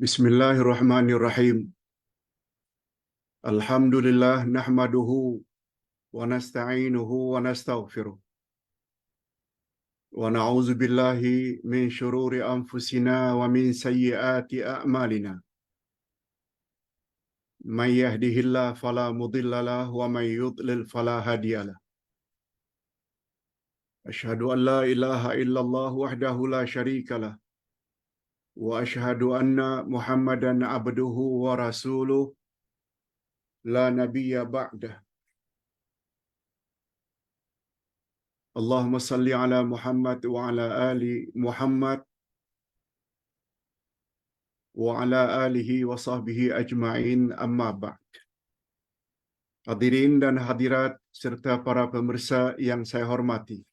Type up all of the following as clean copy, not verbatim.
Bismillahirrahmanirrahim. Alhamdulillah nahmaduhu wa nasta'inuhu wa nastaghfiruh. Wa na'udzu billahi min shururi anfusina wa min sayyiati a'malina. May yahdihillahu fala mudilla lahu wa may yudlil fala hadiyalah. Asyhadu an la ilaha illallah wahdahu la syarikalah wa asyhadu anna Muhammadan abduhu wa rasuluh la nabiyya ba'dah. Allahumma salli ala Muhammad wa ala ali Muhammad wa ala alihi wa sahbihi ajma'in, amma ba'd. Hadirin dan hadirat serta para pemirsa yang saya hormati.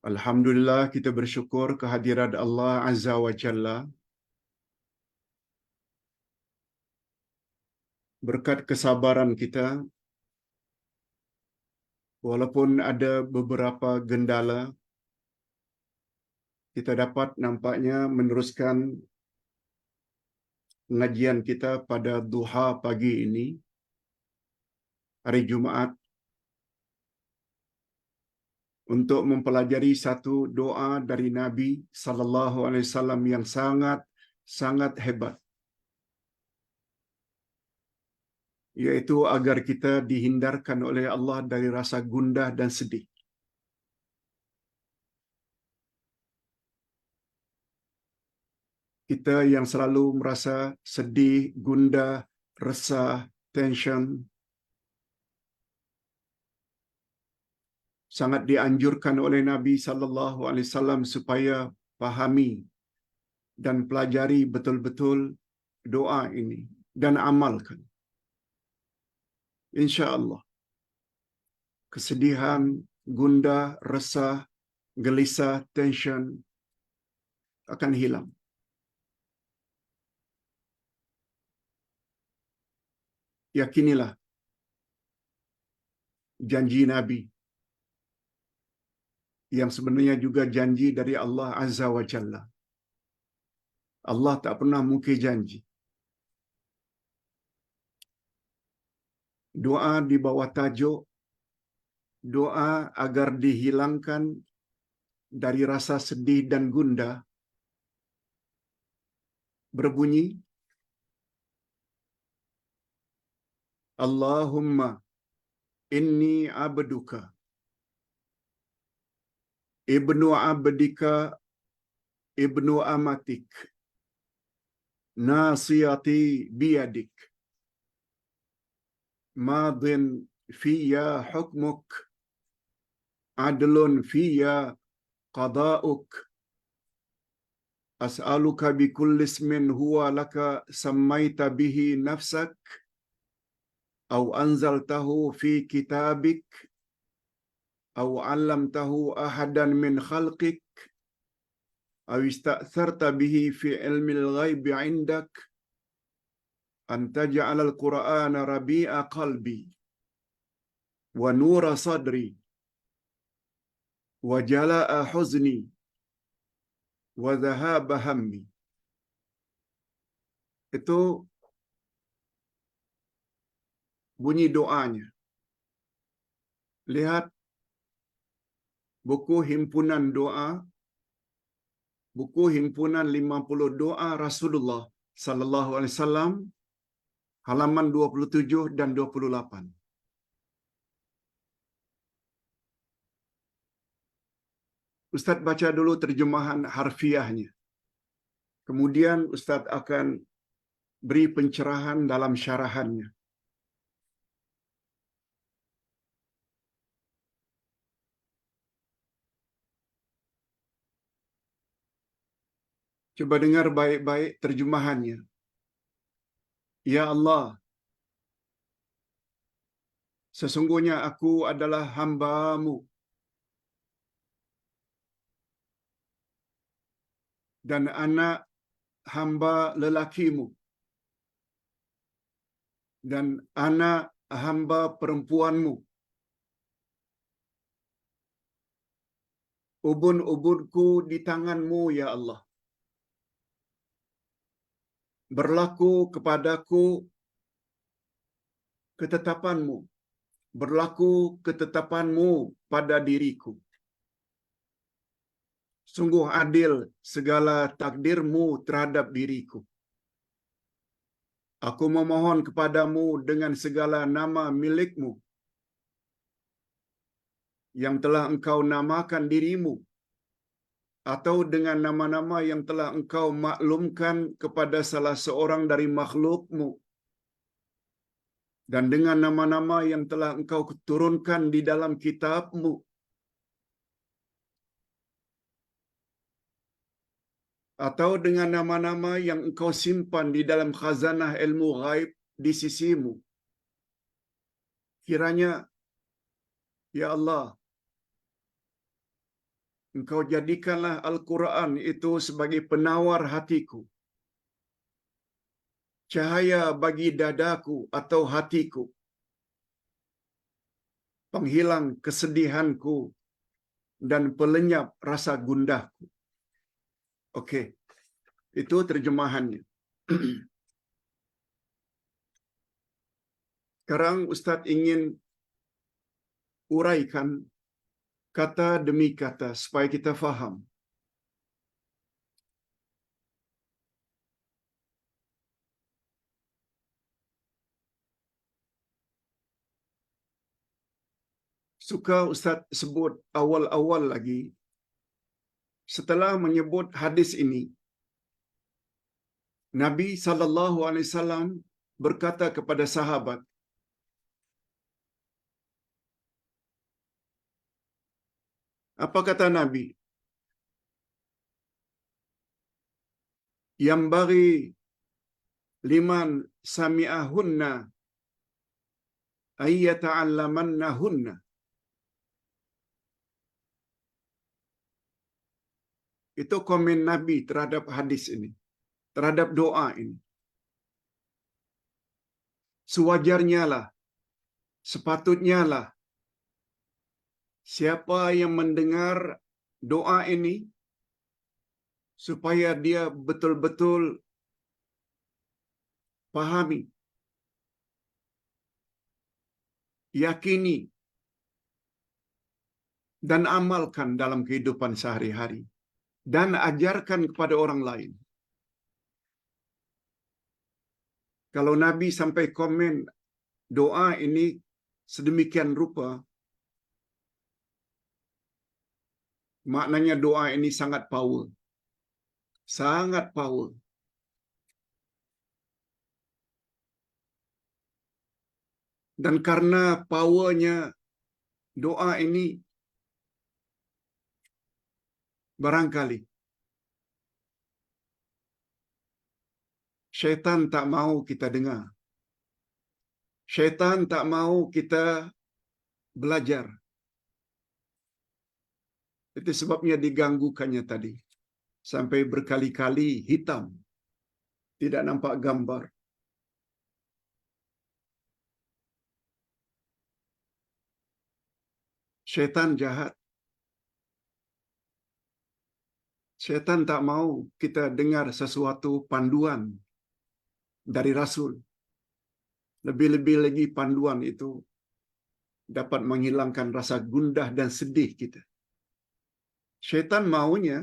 Alhamdulillah, kita bersyukur kehadirat Allah Azza wa Jalla. Berkat kesabaran kita, walaupun ada beberapa gendala, kita dapat nampaknya meneruskan pengajian kita pada duha pagi ini, hari Jumaat, untuk mempelajari satu doa dari Nabi sallallahu alaihi wasallam yang sangat hebat, yaitu agar kita dihindarkan oleh Allah dari rasa gundah dan sedih. Kita yang selalu merasa sedih, gundah, resah, tension, sangat dianjurkan oleh Nabi sallallahu alaihi wasallam supaya pahami dan pelajari betul-betul doa ini dan amalkan. Insya-Allah kesedihan, gundah, resah, gelisah, tension akan hilang. Yakinilah janji Nabi yang sebenarnya juga janji dari Allah Azza wa Jalla. Allah tak pernah mungkir janji. Doa di bawah tajuk doa agar dihilangkan dari rasa sedih dan gundah berbunyi, Allahumma inni abduka ibnu abdika ibnu amatik nasiyati biyadik madin fiyya hukmuk adlun fiyya qada'uk as'aluka bikulli ismin huwa laka sammaita bihi nafsak aw anzaltahu fi kitabik aw 'allamtahu ahadan min khalqik aw ista'tharta bihi fi ilmil ghaibi 'indak an taj'alal qur'ana rabi'a qalbi wa nura sadri wa jala'a huzni wa dhahaba hammi. Itu bunyi doanya. Lihat buku himpunan doa, buku himpunan 50 doa Rasulullah sallallahu alaihi wasallam, halaman 27 dan 28. Ustaz baca dulu terjemahan harfiahnya. Kemudian Ustaz akan beri pencerahan dalam syarahannya. Coba dengar baik-baik terjemahannya. Ya Allah, sesungguhnya aku adalah hamba-Mu dan anak hamba lelaki-Mu dan anak hamba perempuan-Mu. Ubun-ubunku di tangan-Mu, ya Allah. berlaku kepadaku ketetapanmu, berlaku ketetapanmu pada diriku. Sungguh adil segala takdirmu terhadap diriku. Aku memohon kepadamu dengan segala nama milikmu yang telah engkau namakan dirimu, atau dengan nama-nama yang telah engkau maklumkan kepada salah seorang dari makhlukmu, dan dengan nama-nama yang telah engkau turunkan di dalam kitabmu, atau dengan nama-nama yang engkau simpan di dalam khazanah ilmu ghaib di sisimu. Kiranya, ya Allah, engkau jadikanlah Al-Quran itu sebagai penawar hatiku, cahaya bagi dadaku atau hatiku, penghilang kesedihanku, dan pelenyap rasa gundahku. Okey, itu terjemahannya. Sekarang Ustaz ingin uraikan kata demi kata supaya kita faham. Suka Ustaz sebut awal-awal lagi, setelah menyebut hadis ini, Nabi SAW berkata kepada sahabat, apa kata Nabi? Yang bagi liman sami'ahunna ayyata'allamannahunna. Itu komen Nabi terhadap hadis ini, terhadap doa ini. Sewajarnya lah, sepatutnya lah, siapa yang mendengar doa ini, supaya dia betul-betul pahami, yakini, dan amalkan dalam kehidupan sehari-hari, dan ajarkan kepada orang lain. Kalau Nabi sampai komen doa ini sedemikian rupa, maknanya doa ini sangat power. Sangat power. Dan karena powernya doa ini, barangkali syaitan tak mau kita dengar. Syaitan tak mau kita belajar. Itu sebabnya diganggukannya tadi. Sampai berkali-kali hitam. Tidak nampak gambar. Syaitan jahat. Syaitan tak mau kita dengar sesuatu panduan dari Rasul. Lebih-lebih lagi panduan itu dapat menghilangkan rasa gundah dan sedih kita. Syaitan maunya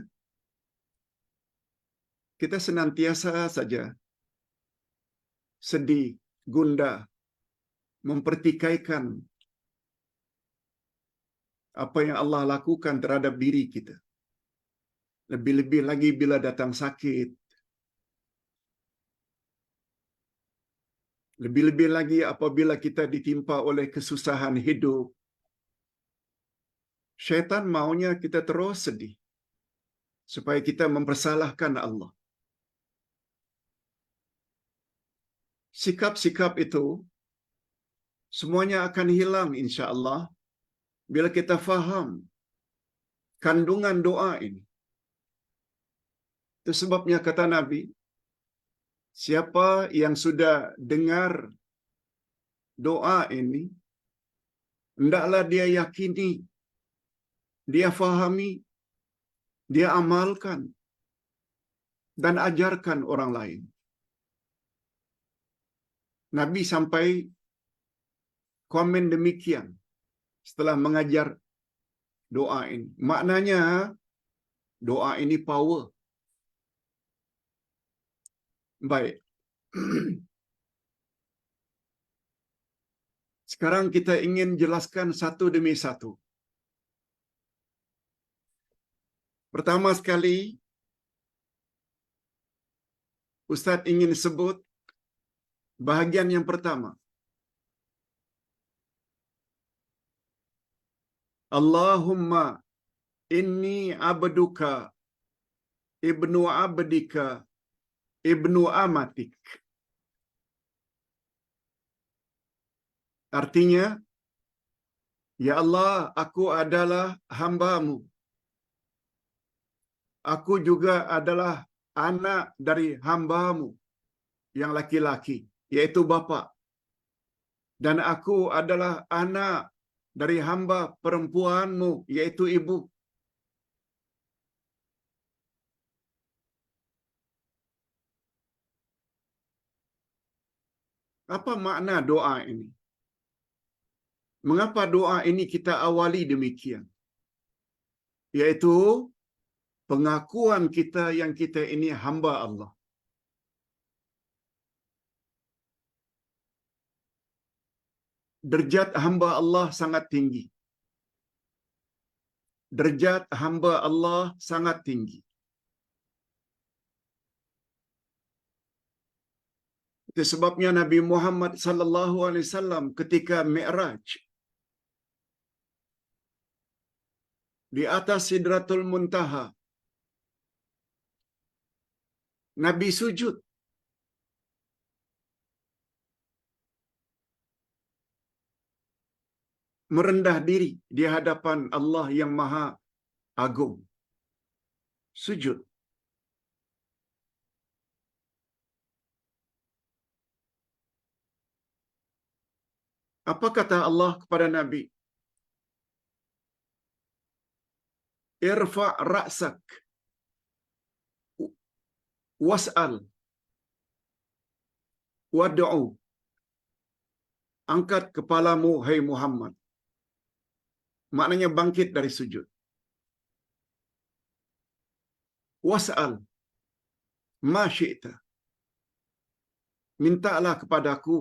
kita senantiasa saja sedih, gundah, mempertikaikan apa yang Allah lakukan terhadap diri kita. Lebih-lebih lagi bila datang sakit. Lebih-lebih lagi apabila kita ditimpa oleh kesusahan hidup. Syaitan maunya kita terus sedih, supaya kita mempersalahkan Allah. Sikap-sikap itu semuanya akan hilang insya-Allah bila kita faham kandungan doa ini. Itu sebabnya kata Nabi, siapa yang sudah dengar doa ini, hendaklah dia yakini, dia fahami, dia amalkan, dan ajarkan orang lain. Nabi sampai komen demikian setelah mengajar doa ini. Maknanya doa ini power. Baik. Sekarang kita ingin jelaskan satu demi satu. Pertama sekali, Ustaz ingin sebut bahagian yang pertama. Allahumma inni abduka ibnu abdika ibnu amatik. Artinya, ya Allah, aku adalah hamba-Mu. Aku juga adalah anak dari hamba-Mu yang laki-laki, yaitu bapa. Dan aku adalah anak dari hamba perempuan-Mu, yaitu ibu. Apa makna doa ini? Mengapa doa ini kita awali demikian? Yaitu pengakuan kita yang kita ini hamba Allah. Derajat hamba Allah sangat tinggi. Derajat hamba Allah sangat tinggi. Itu sebabnya Nabi Muhammad sallallahu alaihi wasallam ketika Mi'raj di atas Sidratul Muntaha, Nabi sujud. Merendah diri di hadapan Allah yang Maha Agung. Sujud. Apa kata Allah kepada Nabi? Irfa' ra'sak was'al wad'u. Angkat kepalamu, hai Muhammad. Maknanya bangkit dari sujud. Was'al ma syi'ta. Mintalah kepadaku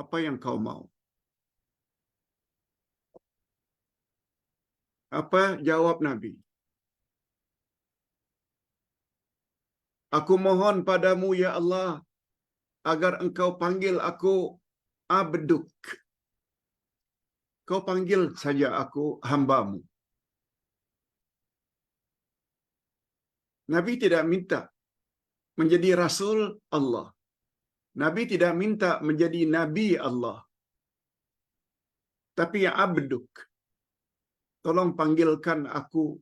apa yang kau mau. Apa jawab Nabi? Aku mohon padamu ya Allah agar engkau panggil aku abduk. Kau panggil saja aku hamba-Mu. Nabi tidak minta menjadi Rasul Allah. Nabi tidak minta menjadi Nabi Allah. Tapi ya abduk. Tolong panggilkan aku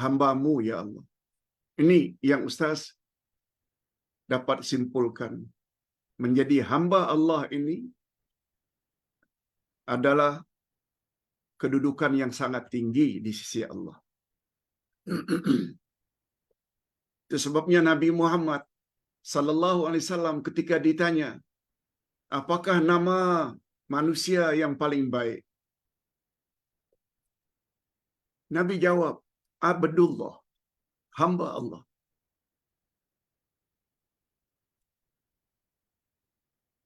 hamba-Mu ya Allah. Ini yang Ustaz dapat simpulkan. Menjadi hamba Allah ini adalah kedudukan yang sangat tinggi di sisi Allah. Itu sebabnya Nabi Muhammad sallallahu alaihi wasallam ketika ditanya, apakah nama manusia yang paling baik? Nabi jawab, Abdullah, hamba Allah.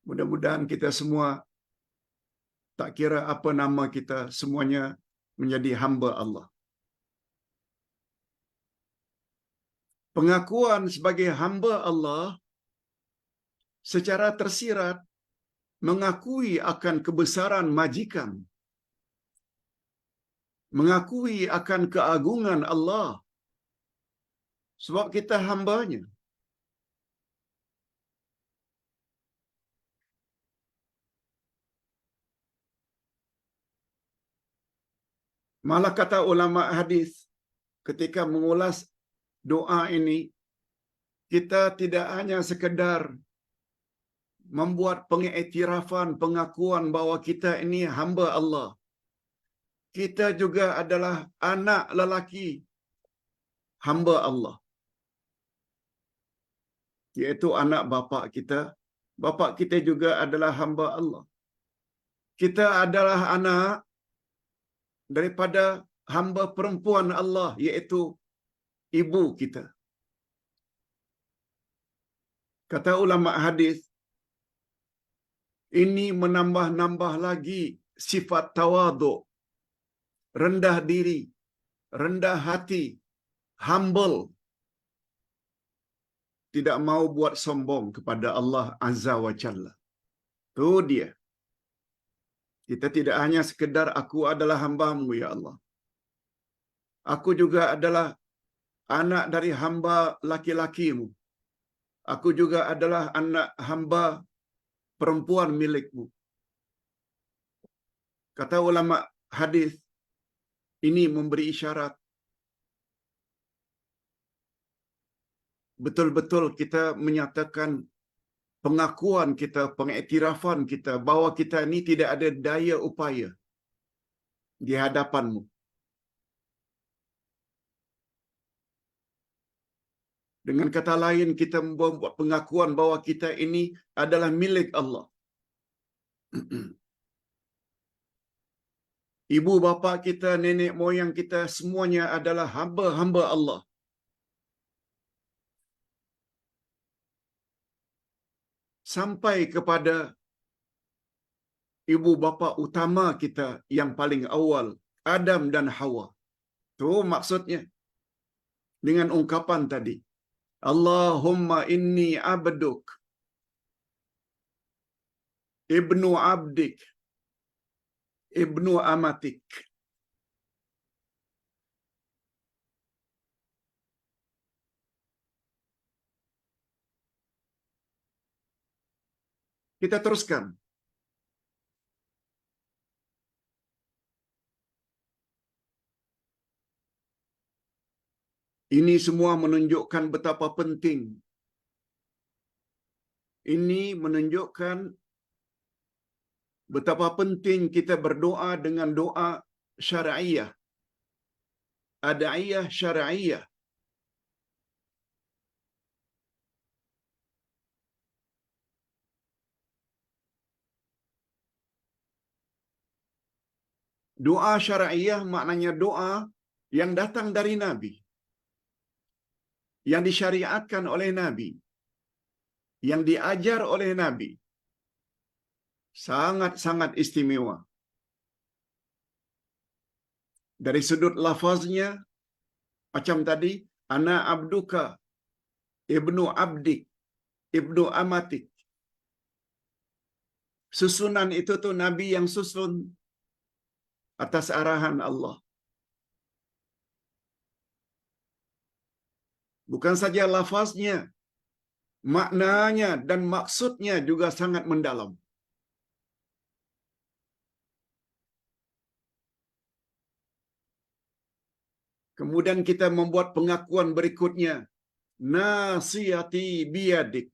Mudah-mudahan kita semua, tak kira apa nama kita, semuanya menjadi hamba Allah. Pengakuan sebagai hamba Allah secara tersirat mengakui akan kebesaran majikan, mengakui akan keagungan Allah, sebab kita hamba-Nya. Malah kata ulama hadis ketika mengulas doa ini, kita tidak hanya sekedar membuat pengiktirafan, pengakuan bahwa kita ini hamba Allah. Kita juga adalah anak lelaki hamba Allah, yaitu anak bapa kita bapa kita juga adalah hamba Allah. Kita adalah anak daripada hamba perempuan Allah, yaitu ibu kita. Kata ulama hadis, ini menambah-nambah lagi sifat tawaduk, rendah diri, rendah hati, humble. Tidak mau buat sombong kepada Allah Azza wa Jalla. Itu dia. Kita tidak hanya sekedar aku adalah hamba-Mu ya Allah. Aku juga adalah anak dari hamba laki-laki-Mu. Aku juga adalah anak hamba perempuan milik-Mu. Kata ulama hadis, ini memberi isyarat betul-betul kita menyatakan pengakuan kita, pengiktirafan kita bahawa kita ini tidak ada daya upaya di hadapan-Mu. Dengan kata lain, kita membuat pengakuan bahawa kita ini adalah milik Allah. Ibu bapa kita, nenek moyang kita, semuanya adalah hamba-hamba Allah. Sampai kepada ibu bapa utama kita yang paling awal, Adam dan Hawa. Itu maksudnya dengan ungkapan tadi. Allahumma inni abduk, ibnu abdik, ibnu amatik. Kita teruskan. Ini semua menunjukkan betapa penting. Ini menunjukkan betapa penting kita berdoa dengan doa syar'iyah. Ada'iyah syar'iyah. Doa syar'iyah maknanya doa yang datang dari Nabi, yang disyariatkan oleh Nabi, yang diajar oleh Nabi. Sangat-sangat istimewa. Dari sudut lafaznya, macam tadi, ana abduka, ibnu abdik, ibnu amatik. Susunan itu tuh Nabi yang susun atas arahan Allah. Bukan saja lafaznya, maknanya dan maksudnya juga sangat mendalam. Kemudian kita membuat pengakuan berikutnya. Nasiyati biyadik.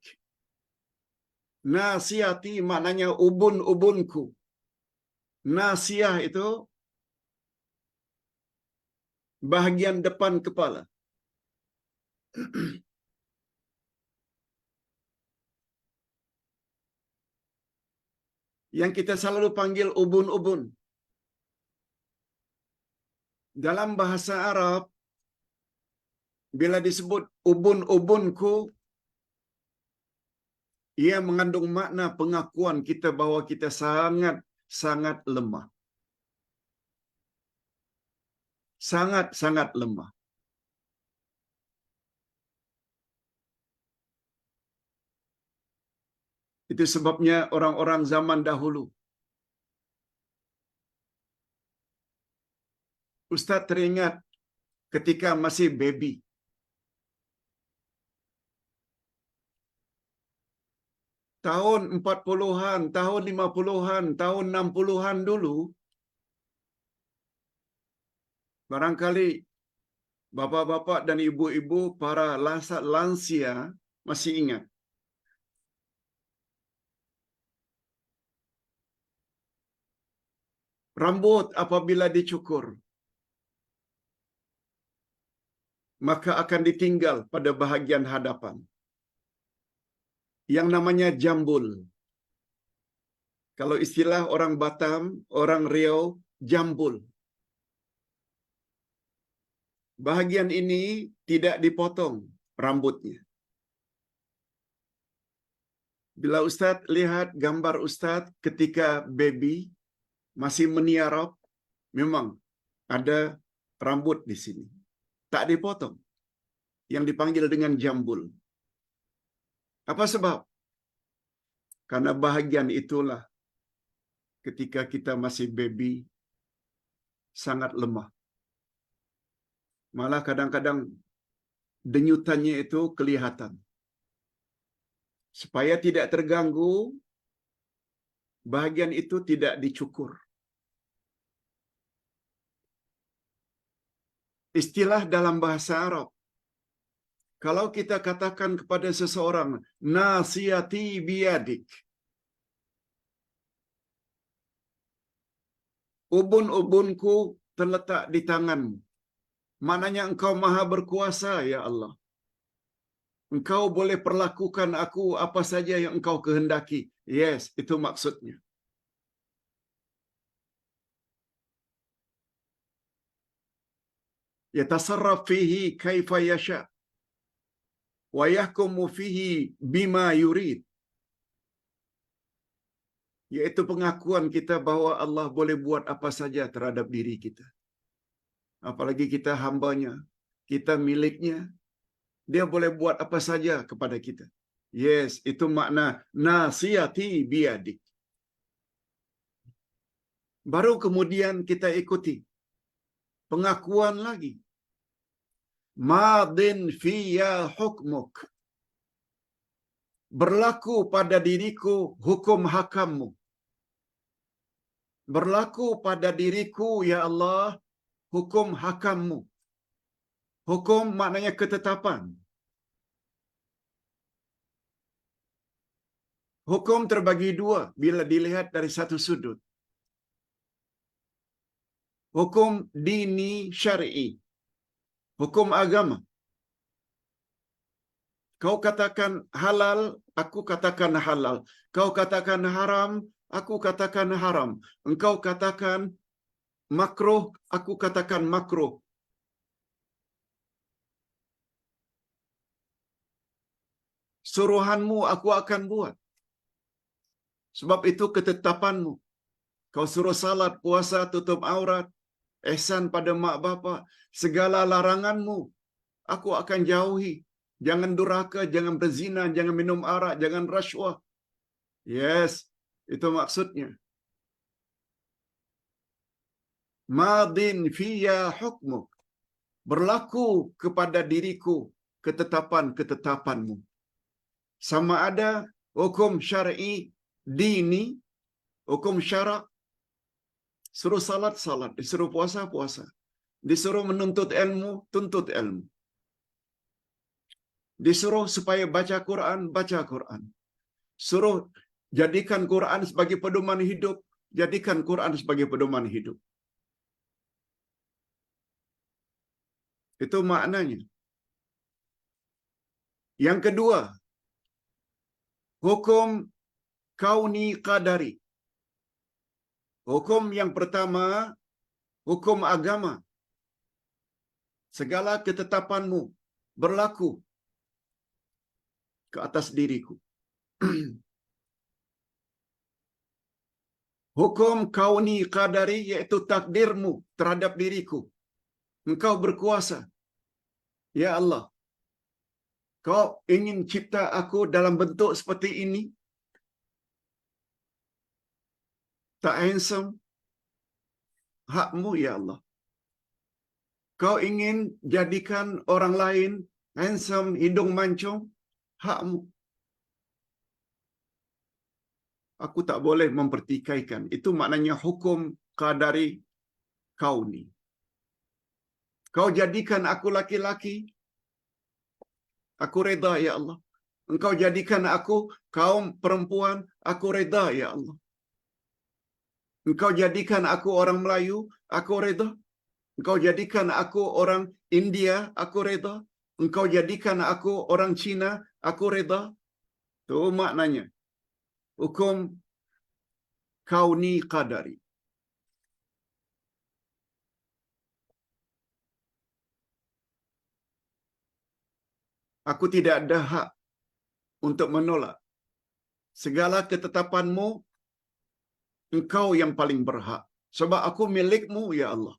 Nasiyati maknanya ubun-ubunku. Nasiyah itu bahagian depan kepala. Yang kita selalu panggil ubun-ubun. Dalam bahasa Arab, bila disebut ubun-ubunku, ia mengandung makna pengakuan kita bahawa kita sangat lemah. Sangat lemah. Itu sebabnya orang-orang zaman dahulu. Ustaz teringat ketika masih baby. Tahun 40-an, tahun 50-an, tahun 60-an dulu, barangkali bapa-bapa dan ibu-ibu, para lansia masih ingat. Rambut apabila dicukur, maka akan ditinggal pada bahagian hadapan. yang namanya jambul. Kalau istilah orang Batam, orang Riau, jambul. Bahagian ini tidak dipotong rambutnya. Bila Ustaz lihat gambar Ustaz ketika baby masih meniarap, memang ada rambut di sini. Tak dipotong. Yang dipanggil dengan jambul. Apa sebab? Karena bahagian itulah ketika kita masih baby sangat lemah. Malah kadang-kadang denyutannya itu kelihatan. Supaya tidak terganggu, bahagian itu tidak dicukur. Istilah dalam bahasa Arab, kalau kita katakan kepada seseorang, nasiyati biyadik, ubun-ubunku terletak di tanganmu. Maknanya engkau maha berkuasa, ya Allah. Engkau boleh perlakukan aku apa saja yang engkau kehendaki. Yes, itu maksudnya. Yatasarraf fihi kaifa yasha wa yahkumu fihi bima yurid. Yaitu pengakuan kita bahwa Allah boleh buat apa saja terhadap diri kita. Apalagi kita hambanya, kita miliknya, dia boleh buat apa saja kepada kita. Yes, itu makna nasiyati biyadik. Baru kemudian kita ikuti pengakuan lagi. Madin fiyya hukmuk. Berlaku pada diriku hukum hakammu. Berlaku pada diriku, ya Allah, hukum hakammu. Hukum maknanya ketetapan. Hukum terbagi dua bila dilihat dari satu sudut. Hukum dini syar'i. Hukum agama. Kau katakan halal, aku katakan halal. Kau katakan haram, aku katakan haram. Engkau katakan makruh, aku katakan makruh. Suruhanmu aku akan buat. Sebab itu ketetapanmu. Kau suruh salat, puasa, tutup aurat, ihsan pada mak bapa, segala laranganmu aku akan jauhi. Jangan durhaka, jangan berzina, jangan minum arak, jangan rasuah. Yes, itu maksudnya. Madin fiyya hukmuk. Berlaku kepada diriku ketetapan-ketetapanmu. Sama ada hukum syar'i, dini, hukum syarak, suruh salat, salat, disuruh puasa, puasa, disuruh menuntut ilmu, tuntut ilmu, disuruh supaya baca Quran, baca Quran, suruh jadikan Quran sebagai pedoman hidup, jadikan Quran sebagai pedoman hidup. Itu maknanya. Yang kedua, hukum kauni qadari. Hukum yang pertama, hukum agama. Segala ketetapanmu berlaku ke atas diriku. Hukum kauni qadari iaitu takdirmu terhadap diriku. Engkau berkuasa. Ya Allah, kau ingin cipta aku dalam bentuk seperti ini? Tak handsome? Hakmu, ya Allah. Kau ingin jadikan orang lain handsome, hidung mancung? Hakmu. Aku tak boleh mempertikaikan. Itu maknanya hukum qadari kauni. Kau jadikan aku laki-laki, aku reda, ya Allah. Engkau jadikan aku kaum perempuan, aku reda, ya Allah. Engkau jadikan aku orang Melayu, aku reda. Engkau jadikan aku orang India, aku reda. Engkau jadikan aku orang Cina, aku reda. Itu maknanya. Hukum kauni qadari. Aku tidak ada hak untuk menolak. Segala ketetapanmu, engkau yang paling berhak. Sebab aku milikmu, ya Allah.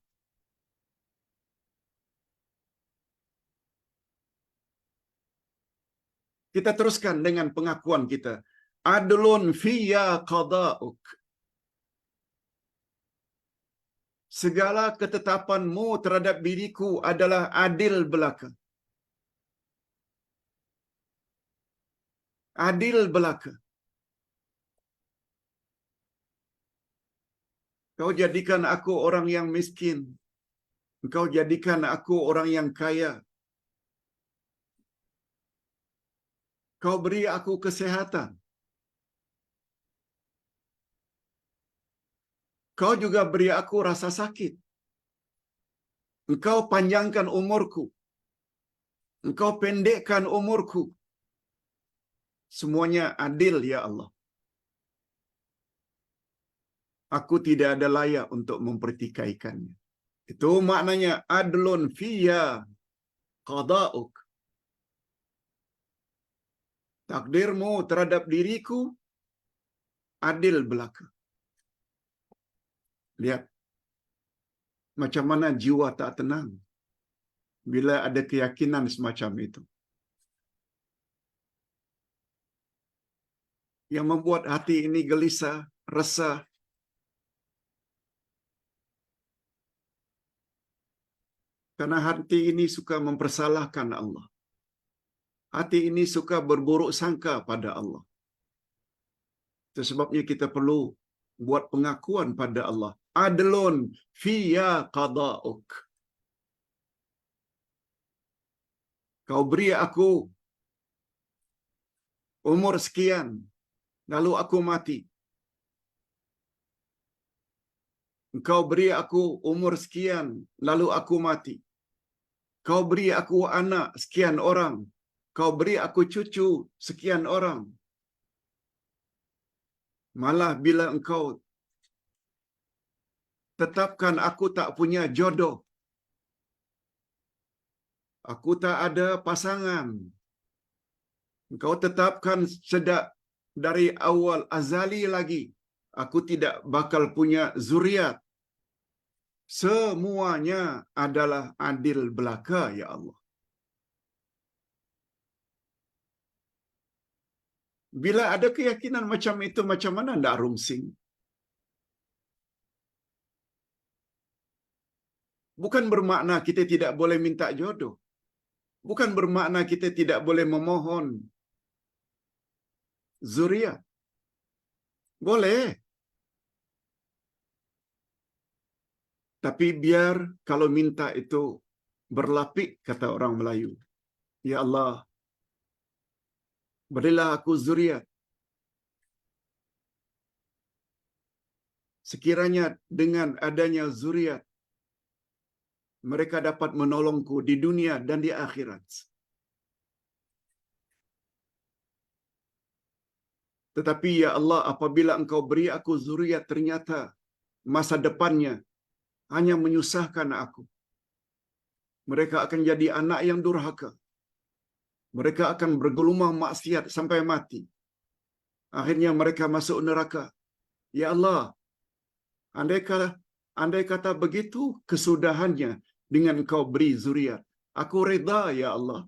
Kita teruskan dengan pengakuan kita. Adlun fiyya qada'uk. Segala ketetapanmu terhadap diriku adalah adil belaka. Adil belaka. Kau jadikan aku orang yang miskin. Engkau jadikan aku orang yang kaya. Kau beri aku kesehatan. Kau juga beri aku rasa sakit. Engkau panjangkan umurku. Engkau pendekkan umurku. Semuanya adil, ya Allah. Aku tidak ada layak untuk mempertikaikannya. Itu maknanya adlun fiyya qada'uk. Takdirmu terhadap diriku adil belaka. Lihat macam mana jiwa tak tenang bila ada keyakinan semacam itu. Yang membuat hati ini gelisah, resah. Karena hati ini suka mempersalahkan Allah. Hati ini suka berburuk sangka pada Allah. Itu sebabnya kita perlu buat pengakuan pada Allah. Adlun fiyya qada'uk. Kau beri aku umur sekian, lalu aku mati. Engkau beri aku umur sekian, lalu aku mati. Kau beri aku anak sekian orang. Kau beri aku cucu sekian orang. Malah bila engkau tetapkan aku tak punya jodoh, aku tak ada pasangan, engkau tetapkan sejak dari awal azali lagi, aku tidak bakal punya zuriat. Semuanya adalah adil belaka, ya Allah. Bila ada keyakinan macam itu, macam mana nak rungsing? Bukan bermakna kita tidak boleh minta jodoh. Bukan bermakna kita tidak boleh memohon zuriat. Boleh. Tapi biar kalau minta itu berlapik, kata orang Melayu. Ya Allah, berilah aku zuriat. Sekiranya dengan adanya zuriat, mereka dapat menolongku di dunia dan di akhirat. Tetapi ya Allah, apabila engkau beri aku zuriat, ternyata masa depannya hanya menyusahkan aku. Mereka akan jadi anak yang durhaka. Mereka akan bergelumang maksiat sampai mati. Akhirnya mereka masuk neraka. Ya Allah, andai kata begitu kesudahannya dengan engkau beri zuriat, aku reda, ya Allah.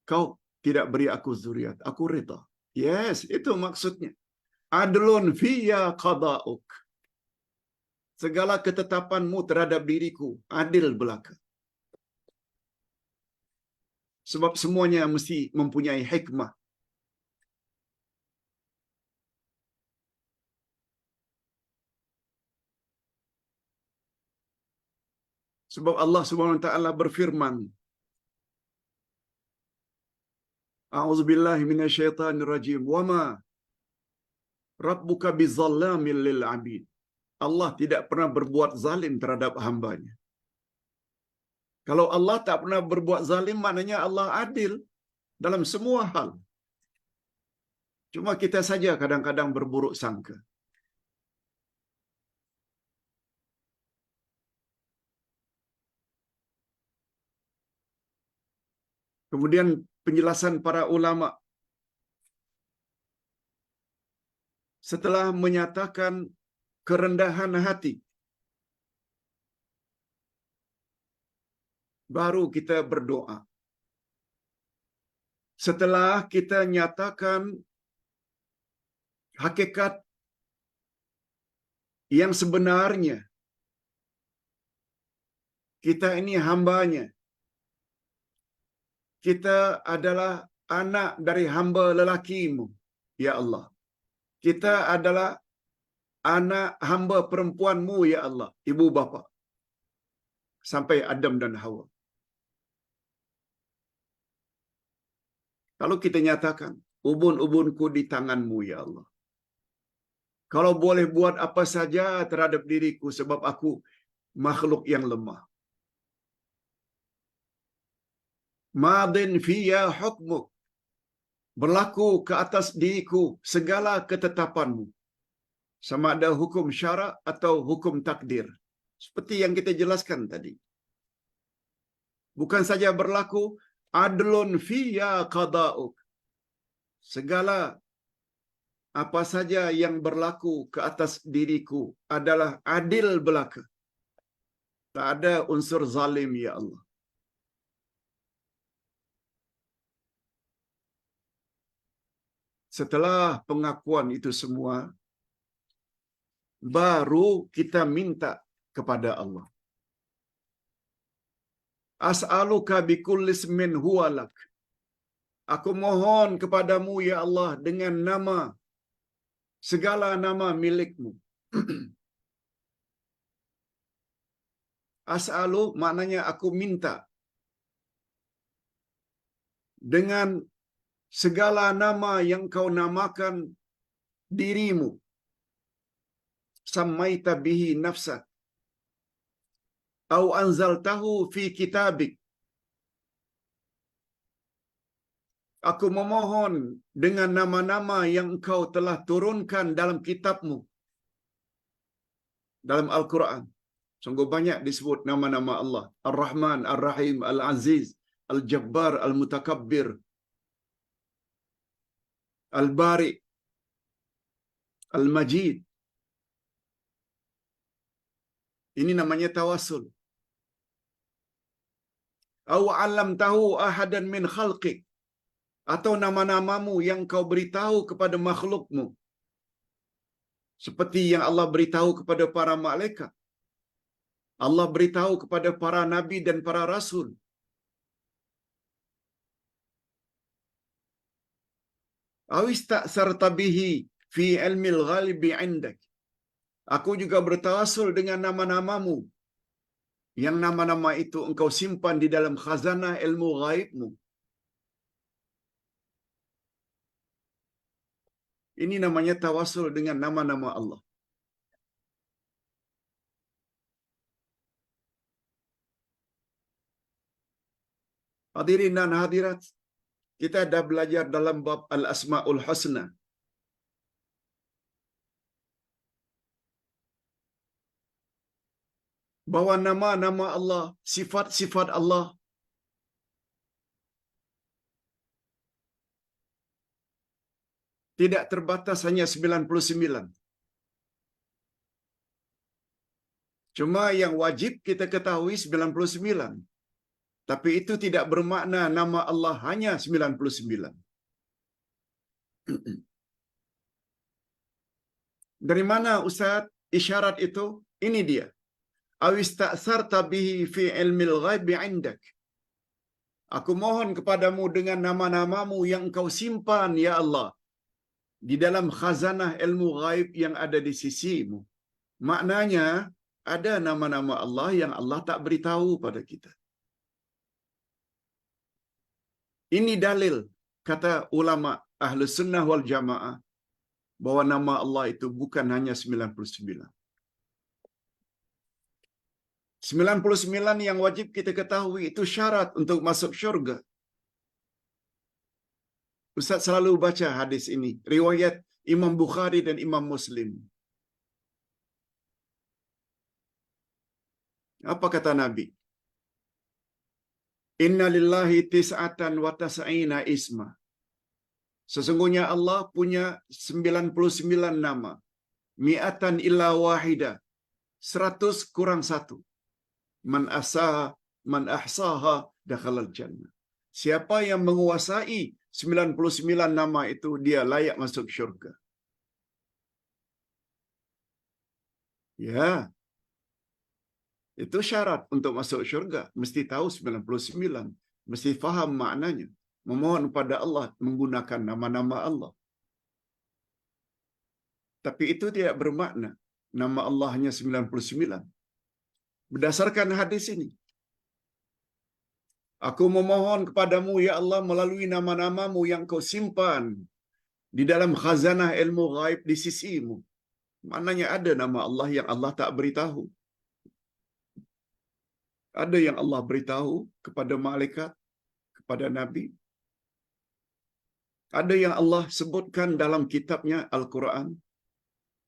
Kau tidak beri aku zuriat, aku reda. Yes, itu maksudnya. Adlun fiyya qada'uk. Segala ketetapanmu terhadap diriku adil belaka. Sebab semuanya mesti mempunyai hikmah. Sebab Allah Subhanahu wa taala berfirman, A'udzubillahi minasyaitonir rajim. Wama rabbuka bizallamil lil 'abid. Allah tidak pernah berbuat zalim terhadap hambanya. Kalau Allah tak pernah berbuat zalim, maknanya Allah adil. dalam semua hal. Cuma kita saja kadang-kadang berburuk sangka. Kemudian penjelasan para ulama setelah menyatakan kerendahan hati, baru kita berdoa. Setelah kita nyatakan hakikat yang sebenarnya, kita ini hambanya, kita adalah anak dari hamba lelaki-Mu, ya Allah. Kita adalah anak hamba perempuan-Mu, ya Allah, ibu bapa. Sampai Adam dan Hawa. Kalau kita nyatakan, ubun-ubunku di tangan-Mu, ya Allah. Kalau boleh buat apa saja terhadap diriku sebab aku makhluk yang lemah. Madin fiyya hukmuk. Berlaku ke atas diriku segala ketetapan-Mu. Sama ada hukum syarak atau hukum takdir. Seperti yang kita jelaskan tadi. Bukan saja berlaku, adlun fiyya qada'uk. Segala apa saja yang berlaku ke atas diriku adalah adil belaka. Tak ada unsur zalim, ya Allah. Setelah pengakuan itu semua, baru kita minta kepada Allah. As'aluka bikulli ismin huwa lak. Aku mohon kepadamu, ya Allah, dengan nama, segala nama milik-Mu. As'alu maknanya aku minta. Dengan segala nama yang Kau namakan dirimu. Sammaita bihi nafsak. Au anzaltahu fi kitabik. Aku memohon dengan nama-nama yang Engkau telah turunkan dalam kitab-Mu. Dalam Al-Quran. Sungguh banyak disebut nama-nama Allah. Ar-Rahman, Ar-Rahim, Al-Aziz, Al-Jabbar, Al-Mutakabbir, Al-Bari, Al-Majid. Ini namanya tawasul. Aw 'allamtahu ahadan min khalqik. Atau nama-namamu yang Kau beritahu kepada makhluk-Mu. Seperti yang Allah beritahu kepada para malaikat. Allah beritahu kepada para nabi dan para rasul. Aw ista'sarta bihi fi ilmil ghaibi 'indak. Aku juga bertawasul dengan nama-namamu. Yang nama-nama itu Engkau simpan di dalam khazanah ilmu ghaib-Mu. Ini namanya tawasul dengan nama-nama Allah. Hadirin dan hadirat, kita dah belajar dalam bab Al-Asma'ul Husna. Bahwa nama-nama Allah, sifat-sifat Allah tidak terbatas hanya 99. Cuma yang wajib kita ketahui 99. Tapi itu tidak bermakna nama Allah hanya 99. Dari mana Ustaz isyarat itu? Ini dia. Awista'sarta bihi fi ilmil ghaibi 'indak. Aku mohon kepadamu dengan nama-namamu yang Engkau simpan, ya Allah, di dalam khazanah ilmu ghaib yang ada di sisi-Mu. Maknanya, ada nama-nama Allah yang Allah tak beritahu pada kita. Ini dalil, kata ulama Ahlus Sunnah wal Jamaah, bahwa nama Allah itu bukan hanya 99. 99 yang wajib kita ketahui itu syarat untuk masuk syurga. Ustaz selalu baca hadis ini, riwayat Imam Bukhari dan Imam Muslim. Apa kata Nabi? Inna lillahi tis'atan wa tas'ina isma. Sesungguhnya Allah punya 99 nama. Mi'atan illa wahida. 100 kurang 1. Man ahsaha dakhalal jannah. Siapa yang menguasai 99 nama itu, dia layak masuk syurga. Ya, itu syarat untuk masuk syurga. Mesti tahu 99. Mesti faham maknanya. Memohon pada Allah menggunakan nama-nama Allah. Tapi itu tidak bermakna nama Allah hanya 99. Berdasarkan hadis ini, aku memohon kepadamu ya Allah melalui nama-namamu yang kau simpan di dalam khazanah ilmu ghaib di sisimu. Maknanya ada nama Allah yang Allah tak beritahu. Ada yang Allah beritahu kepada malaikat, kepada Nabi. Ada yang Allah sebutkan dalam kitabnya Al-Quran.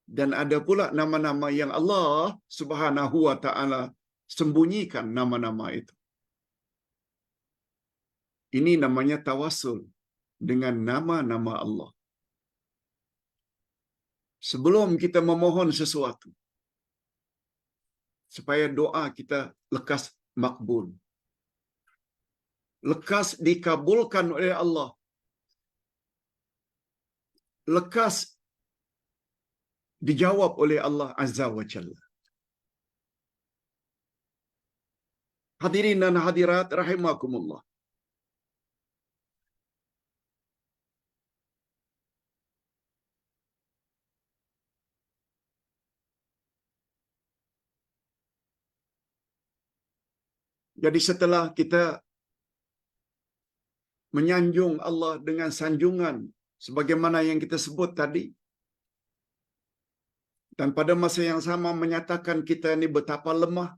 Dan ada pula nama-nama yang Allah Subhanahu wa ta'ala sembunyikan nama-nama itu. Ini namanya tawassul dengan nama-nama Allah. Sebelum kita memohon sesuatu, supaya doa kita lekas makbul, lekas dikabulkan oleh Allah, lekas dijawab oleh Allah Azza wa Jalla. Hadirin dan hadirat rahimakumullah. Jadi setelah kita menyanjung Allah dengan sanjungan sebagaimana yang kita sebut tadi, dan pada masa yang sama menyatakan kita ini betapa lemah,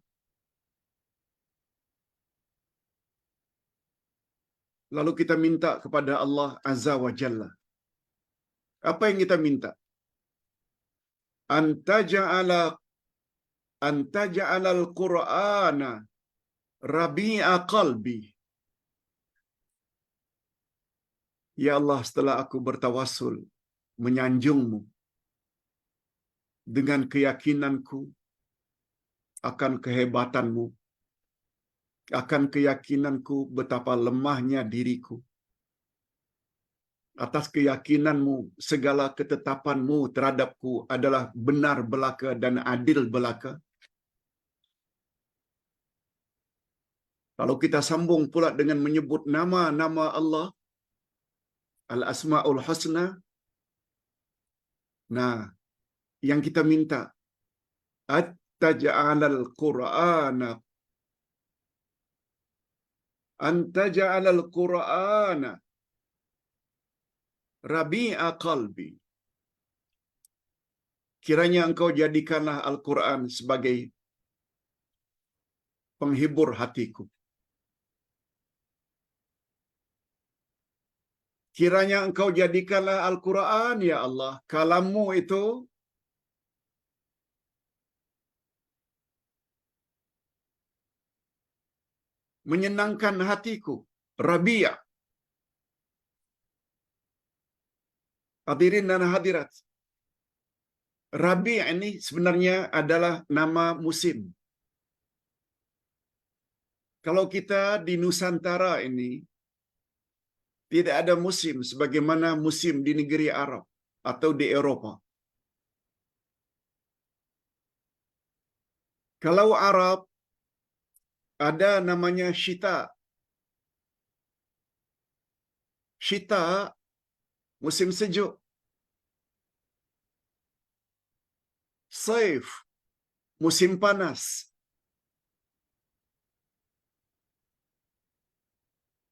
lalu kita minta kepada Allah Azza wa Jalla. Apa yang kita minta? Antaja'ala al-Qur'ana rabi'a qalbi. Ya Allah, setelah aku bertawassul menyanjungmu dengan keyakinanku akan kehebatanmu, akan keyakinanku betapa lemahnya diriku, atas keyakinanmu segala ketetapanmu terhadapku adalah benar belaka dan adil belaka. Lalu kita sambung pula dengan menyebut nama-nama Allah, Al-Asma'ul Husna. Nah, yang kita minta, Antaja'alal Qur'ana rabi'a qalbi. Kiranya engkau jadikanlah Al-Quran sebagai penghibur hatiku. Kiranya engkau jadikanlah Al-Quran, ya Allah, kalammu itu menyenangkan hatiku. Rabi'a. Hadirin dan hadirat, Rabi' ini sebenarnya adalah nama musim. Kalau kita di Nusantara ini, tidak ada musim sebagaimana musim di negeri Arab atau di Eropah. Kalau Arab, ada namanya Syita. Syita, musim sejuk. Saif, musim panas.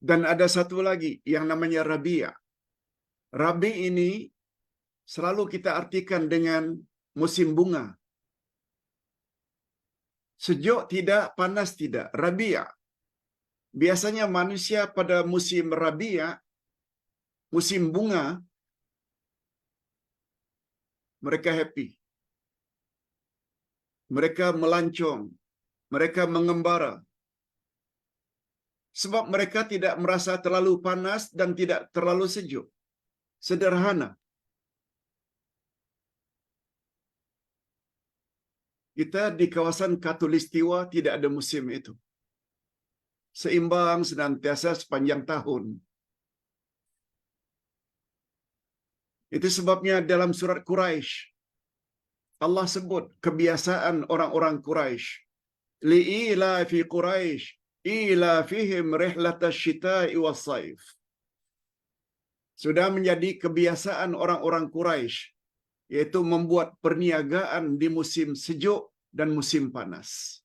Dan ada satu lagi yang namanya Rabi'. Rabi' ini selalu kita artikan dengan musim bunga. Sejuk tidak, panas tidak. Rabi'. Biasanya manusia pada musim Rabi' musim bunga, mereka happy. Mereka melancong, mereka mengembara. Sebab mereka tidak merasa terlalu panas dan tidak terlalu sejuk. Sederhana. Kita di kawasan Khatulistiwa tidak ada musim itu. Seimbang senantiasa sepanjang tahun. Itu sebabnya dalam surat Quraisy Allah sebut kebiasaan orang-orang Quraisy. Li'ila fi Quraisy ila fihim rihlatasy syita'i was-saif. Sudah menjadi kebiasaan orang-orang Quraisy, yaitu membuat perniagaan di musim sejuk dan musim panas.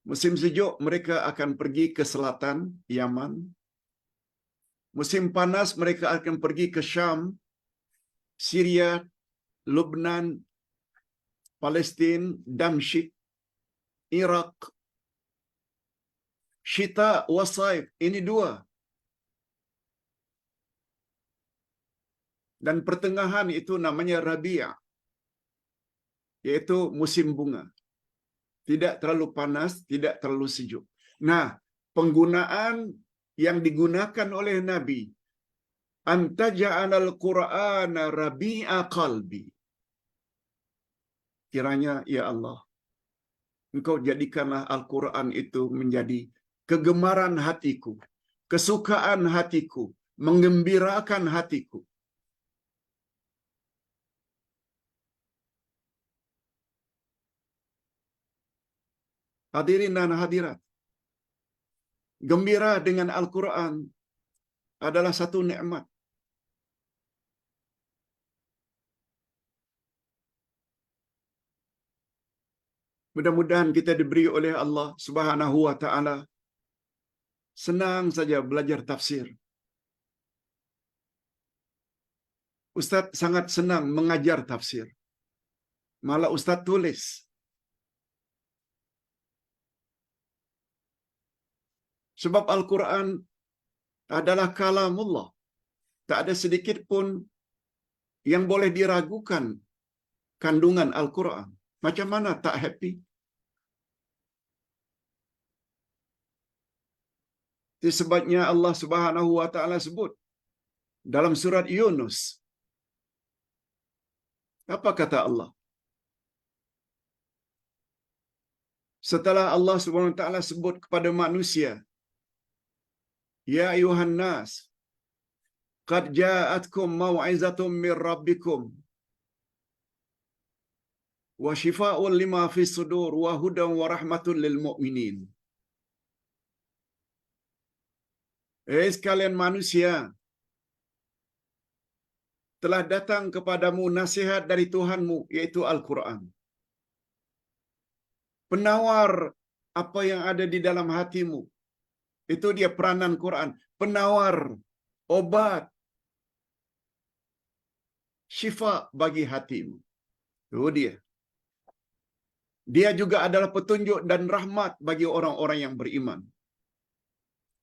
Musim sejuk mereka akan pergi ke selatan Yaman. Musim panas mereka akan pergi ke Syam, Syria, Lebanon, Palestin, Damsyik, Iraq. Syita wasaif, ini dua. Dan pertengahan itu namanya Rabi', yaitu musim bunga. Tidak terlalu panas, tidak terlalu sejuk. Nah, penggunaan yang digunakan oleh Nabi, anta ja'alal Qur'ana rabi'a qalbi. Kiranya, ya Allah, Engkau jadikanlah Al-Quran itu menjadi kegemaran hatiku, kesukaan hatiku, menggembirakan hatiku. Hadirin dan hadirat, gembira dengan Al-Quran adalah satu nikmat. Mudah-mudahan kita diberi oleh Allah Subhanahu wa taala senang saja belajar tafsir. Ustaz sangat senang mengajar tafsir. Malah Ustaz tulis. Sebab Al-Quran adalah kalamullah. Tak ada sedikit pun yang boleh diragukan kandungan Al-Quran. Macam mana tak happy? Itu sebabnya Allah Subhanahu wa taala sebut dalam surat Yunus. Apa kata Allah? Setelah Allah Subhanahu wa taala sebut kepada manusia, ya ayuhan nas, qad ja'atkum mau'izatun mir rabbikum wa shifaa'un lima fis sudur wa hudan wa rahmatun lil mu'minin. Sekalian manusia, telah datang kepadamu nasihat dari Tuhanmu, yaitu Al-Quran. Penawar apa yang ada di dalam hatimu. Itu dia peranan Quran. Penawar, obat, syifa bagi hatimu. Itu dia. Dia juga adalah petunjuk dan rahmat bagi orang-orang yang beriman.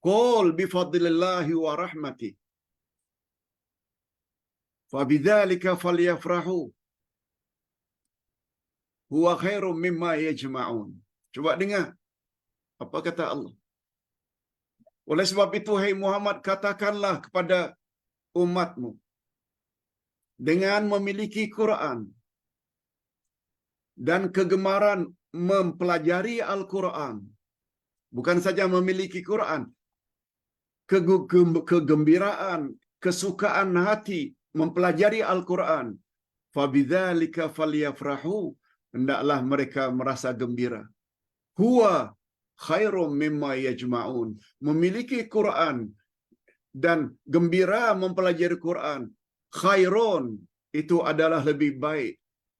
Qul bifadlillahi wa rahmati fabidzalika falyafrahu huwa khairum mimma yajma'un. Coba dengar apa kata Allah. Oleh sebab itu, hai Muhammad, katakanlah kepada umatmu, dengan memiliki Quran dan kegemaran mempelajari Al-Quran, bukan saja memiliki Quran, kegembiraan, kesukaan hati mempelajari Al-Quran, fabidzalika falyafrahu, hendaklah mereka merasa gembira. Huwa khairum mimma yajma'un. Memiliki Quran dan gembira mempelajari Quran, khairun, itu adalah lebih baik.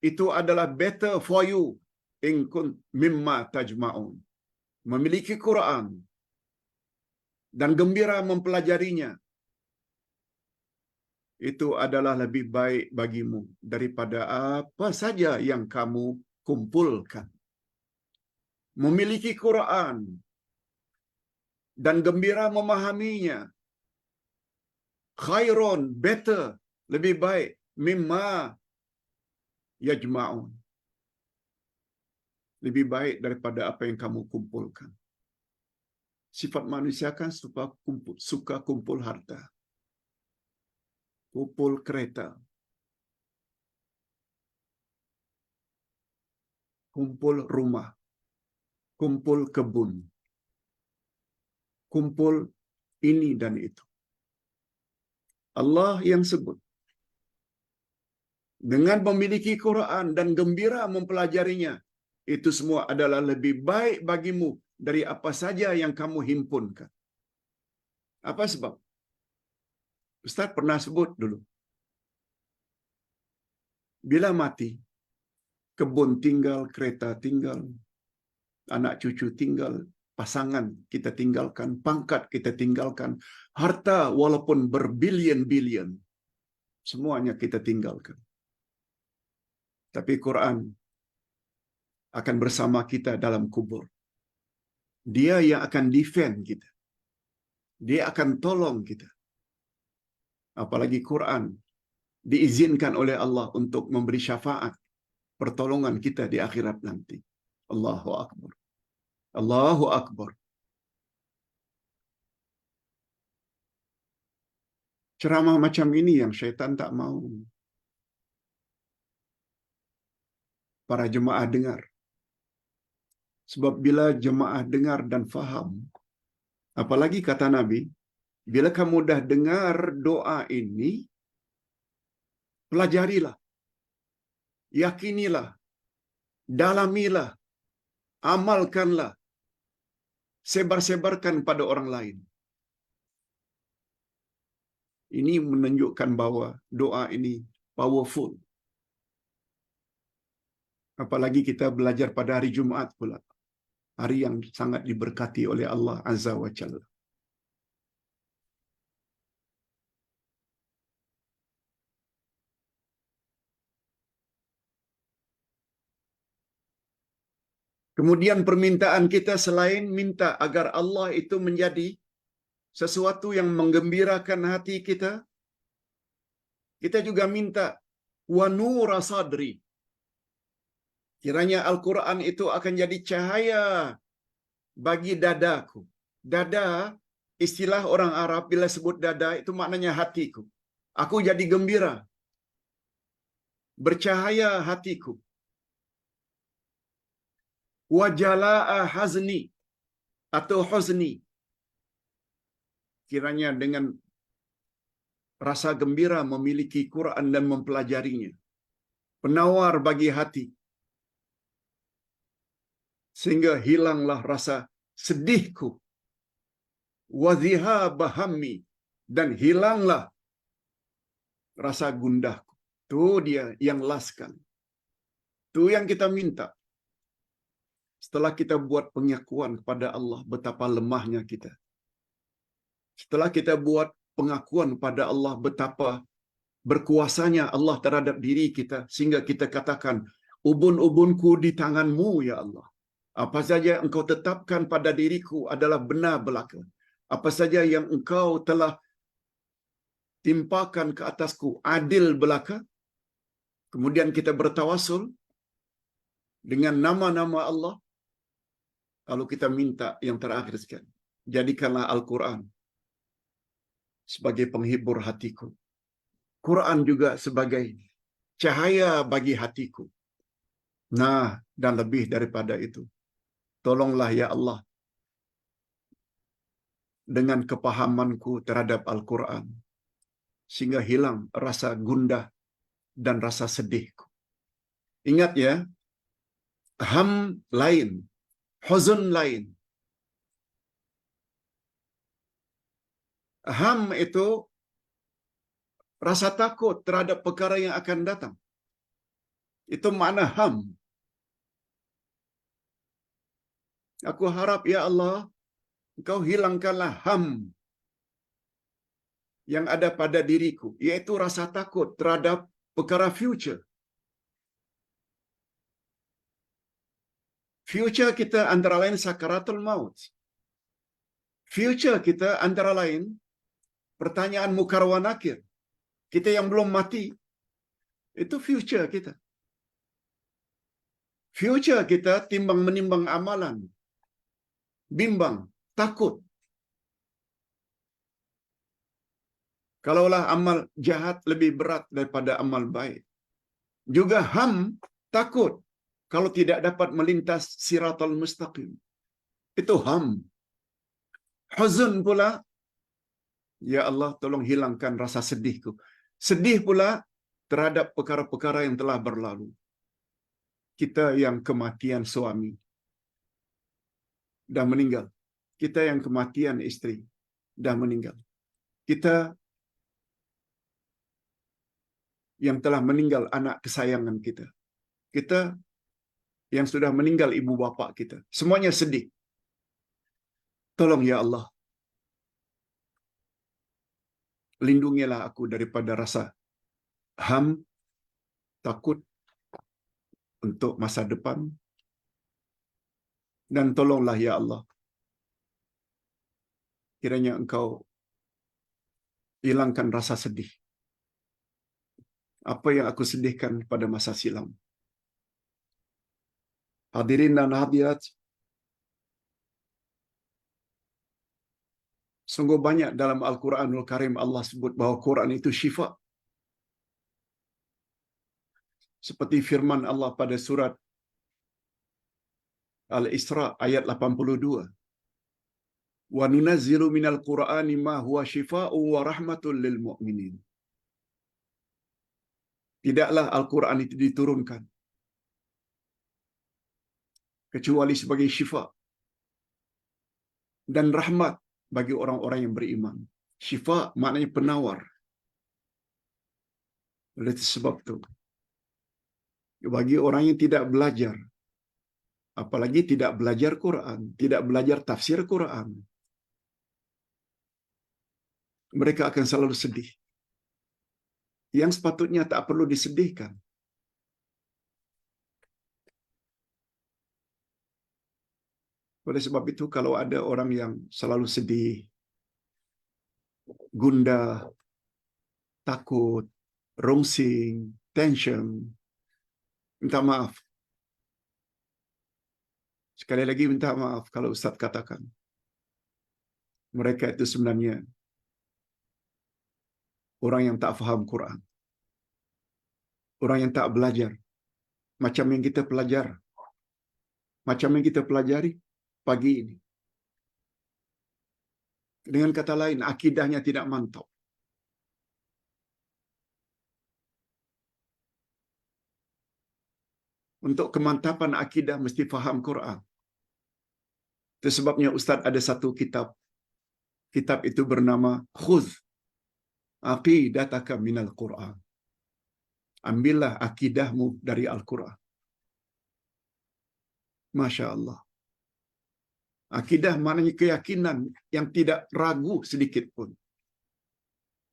Itu adalah better for you in kun mimma tajma'un. Memiliki Quran dan gembira mempelajarinya, itu adalah lebih baik bagimu daripada apa saja yang kamu kumpulkan. Memiliki Quran dan gembira memahaminya. Khairun, better, lebih baik, mimma yajma'un, lebih baik daripada apa yang kamu kumpulkan. Sifat manusia kan suka kumpul harta, kumpul kereta, kumpul rumah, kumpul kebun, kumpul ini dan itu. Allah yang sebut, dengan memiliki Quran dan gembira mempelajarinya, itu semua adalah lebih baik bagimu dari apa saja yang kamu himpunkan. Apa sebab? Ustaz pernah sebut dulu, bila mati, kebun tinggal, kereta tinggal, anak cucu tinggal, pasangan kita tinggalkan, pangkat kita tinggalkan, harta walaupun berbilion-bilion, semuanya kita tinggalkan. Tapi Quran akan bersama kita dalam kubur. Dia yang akan defend kita. Dia akan tolong kita. Apalagi Quran diizinkan oleh Allah untuk memberi syafaat, pertolongan kita di akhirat nanti. Allahu Akbar. Allahu Akbar. Ceramah macam ini yang syaitan tak mau para jemaah dengar. Sebab bila jemaah dengar dan faham, apalagi kata Nabi, bila kamu dah dengar doa ini, pelajarilah, yakinilah, dalamilah, amalkanlah, sebar-sebarkan pada orang lain. Ini menunjukkan bahawa doa ini powerful. Apalagi kita belajar pada hari Jumaat pula. Hari yang sangat diberkati oleh Allah Azza wa Jalla. Kemudian permintaan kita selain minta agar Allah itu menjadi sesuatu yang menggembirakan hati kita, kita juga minta wa nura sadri. Kiranya Al-Quran itu akan jadi cahaya bagi dadaku. Dada, istilah orang Arab bila sebut dada itu maknanya hatiku. Aku jadi gembira. Bercahaya hatiku. Wa jalaa hazni atau huzni. Kiranya dengan rasa gembira memiliki Quran dan mempelajarinya, penawar bagi hati, sehingga hilanglah rasa sedihku, wa dhihaba hammi, dan hilanglah rasa gundahku. Itu dia yang last kali. Itu yang kita minta. Setelah kita buat pengakuan kepada Allah betapa lemahnya kita. Setelah kita buat pengakuan pada Allah betapa berkuasanya Allah terhadap diri kita, sehingga kita katakan, ubun-ubunku di tangan-Mu ya Allah. Apa saja Engkau tetapkan pada diriku adalah benar belaka. Apa saja yang Engkau telah timpakan ke atasku adil belaka. Kemudian kita bertawasul dengan nama-nama Allah. Lalu kita minta yang terakhir sekali, jadikanlah Al-Quran sebagai penghibur hatiku. Quran juga sebagai cahaya bagi hatiku. Nah, dan lebih daripada itu, tolonglah ya Allah dengan kepahamanku terhadap Al-Quran, sehingga hilang rasa gundah dan rasa sedihku. Ingat ya, ham lain, huzun lain. Ham itu rasa takut terhadap perkara yang akan datang. Itu makna ham. Aku harap ya Allah, Engkau hilangkanlah ham yang ada pada diriku, yaitu rasa takut terhadap perkara future. Future kita antara lain sakaratul maut. Future kita antara lain pertanyaan mukar wa nakir. Kita yang belum mati, itu future kita. Future kita timbang menimbang amalan, bimbang, takut. Kalaulah amal jahat lebih berat daripada amal baik. Juga ham, takut kalau tidak dapat melintas siratal mustaqim. Itu ham. Huzun pula, ya Allah tolong hilangkan rasa sedihku. Sedih pula terhadap perkara-perkara yang telah berlalu. Kita yang kematian suami dah meninggal. Kita yang kematian istri dah meninggal. Kita yang telah meninggal anak kesayangan kita. Kita yang sudah meninggal ibu bapa kita. Semuanya sedih. Tolong ya Allah, lindungilah aku daripada rasa ham, takut untuk masa depan. Dan tolonglah ya Allah, kiranya Engkau hilangkan rasa sedih. Apa yang aku sedihkan pada masa silam. Hadirin dan hadirat, sungguh banyak dalam Al-Quranul Karim Allah sebut bahawa Quran itu syifa. Seperti firman Allah pada surat Al-Isra ayat 82. Wa nunazzilu minal Qur'ani ma huwa shifaa'un wa rahmatul lil mu'minin. Tidaklah Al-Quran itu diturunkan kecuali sebagai syifa dan rahmat bagi orang-orang yang beriman. Syifa maknanya penawar. Oleh sebab itu, bagi orang yang tidak belajar, apalagi tidak belajar Quran, tidak belajar tafsir Quran, mereka akan selalu sedih. Yang sepatutnya tak perlu disedihkan. Oleh sebab itu, kalau ada orang yang selalu sedih, gundah, takut, rungsing, tension, minta maaf. Sekali lagi minta maaf kalau Ustaz katakan. Mereka itu sebenarnya orang yang tak faham Quran. Orang yang tak belajar. Macam yang kita pelajar. Macam yang kita pelajari pagi ini. Dengan kata lain, akidahnya tidak mantap. Untuk kemantapan akidah mesti faham Quran. Itu sebabnya Ustaz ada satu kitab. Kitab itu bernama Khudh Aqidataka minal Quran. Ambillah akidahmu dari Al-Quran. Masya Allah. Akidah maknanya keyakinan yang tidak ragu sedikit pun.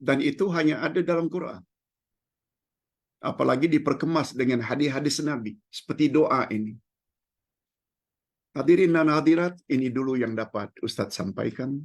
Dan itu hanya ada dalam Quran. Apalagi diperkemas dengan hadis-hadis Nabi. Seperti doa ini. Hadirin dan hadirat, ini dulu yang dapat Ustaz sampaikan.